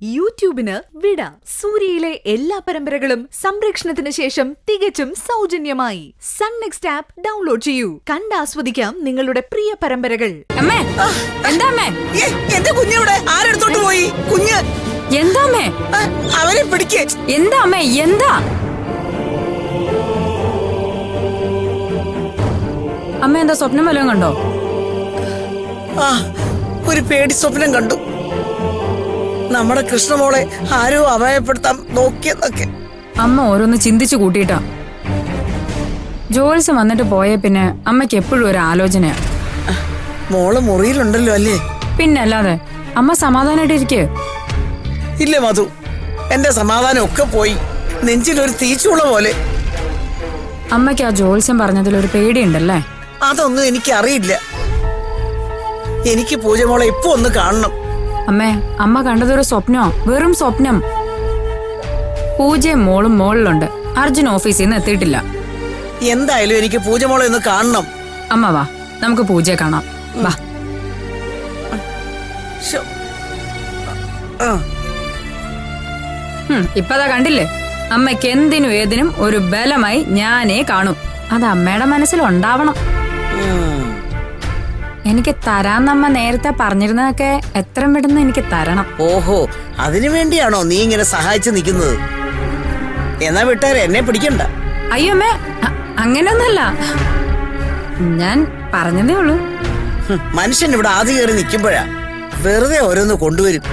യൂട്യൂബിന് വിട. സൂര്യയിലെ എല്ലാ പരമ്പരകളും സംരക്ഷണത്തിന് ശേഷം തികച്ചും സൗജന്യമായി സൺ നെക്സ്റ്റ് ആപ്പ് ഡൗൺലോഡ് ചെയ്യൂ. കണ്ടാസ്വദിക്കാം നിങ്ങളുടെ പ്രിയ പരമ്പരകൾ. അമ്മേ, എന്താ അമ്മേ? എന്റെ കുഞ്ഞിവിടെ ആരെടുത്തോട്ട് പോയി? കുഞ്ഞ് എന്താ അമ്മേ? അവരെ പിടിക്ക്. എന്താ അമ്മേ? എന്താ അമ്മ? എന്താ സ്വപ്നം വല്ലതും കണ്ടോ? ആ, ഒരു പേടി സ്വപ്നം കണ്ടു. നമ്മുടെ കൃഷ്ണമോളെ ആരോ അപായപ്പെടുത്താൻ നോക്കിയെന്നൊക്കെ. അമ്മ ഓരോന്ന് ചിന്തിച്ചു കൂട്ടിയിട്ടാ. ജോൽസ് വന്നിട്ട് പോയ പിന്നെ അമ്മയ്ക്ക് എപ്പോഴും ഒരു ആലോചനയാ. മോള് മുറിയിലുണ്ടല്ലോ അല്ലേ? പിന്നല്ലാതെ. അമ്മ സമാധാനായിട്ടിരിക്കേ. ഇല്ല മധു, എന്റെ സമാധാനം ഒക്കെ പോയി. നെഞ്ചിലൊരു തീച്ചുള പോലെ. അമ്മയ്ക്ക് ആ ജോത്സ്യം പറഞ്ഞതിലൊരു പേടിയുണ്ടല്ലേ? അതൊന്നും എനിക്ക് അറിയില്ല. എനിക്ക് പൂജമോളെ ഇപ്പൊ ഒന്ന് കാണണം. അമ്മേ, അമ്മ കണ്ടതൊരു സ്വപ്നോ? വെറും സ്വപ്നം. പൂജയും മോളും മോളിലുണ്ട്. അർജുൻ ഓഫീസിൽ നിന്ന് എത്തിയിട്ടില്ല. എന്തായാലും എനിക്ക് പൂജമോളെ ഒന്ന് കാണണം. അമ്മ വാ, നമുക്ക് പൂജയെ കാണാം. വാ. ശോ. ഇപ്പതാ കണ്ടില്ലേ, അമ്മയ്ക്ക് എന്തിനും ഏതിനും ഒരു ബലമായി ഞാനേ കാണും. അത് അമ്മയുടെ മനസ്സിലുണ്ടാവണം. എനിക്ക് തരാന്നമ്മ നേരത്തെ പറഞ്ഞിരുന്നതൊക്കെ എത്രയും പെട്ടെന്ന് എനിക്ക് തരണം. ഓഹോ, അതിനു വേണ്ടിയാണോ നീ ഇങ്ങനെ സഹായിച്ചു നിൽക്കുന്നത്? എന്നാ വിട്ടാരെ, എന്നെ പിടിക്കണ്ട. അയ്യോ അമ്മേ, അങ്ങനെയൊന്നല്ല. ഞാൻ പറഞ്ഞതേ ഉള്ളൂ. മനുഷ്യൻ ഇവിടെ ആദ്യം കയറി നിൽക്കുമ്പോഴാ വെറുതെ ഓരോന്ന് കൊണ്ടുവരും.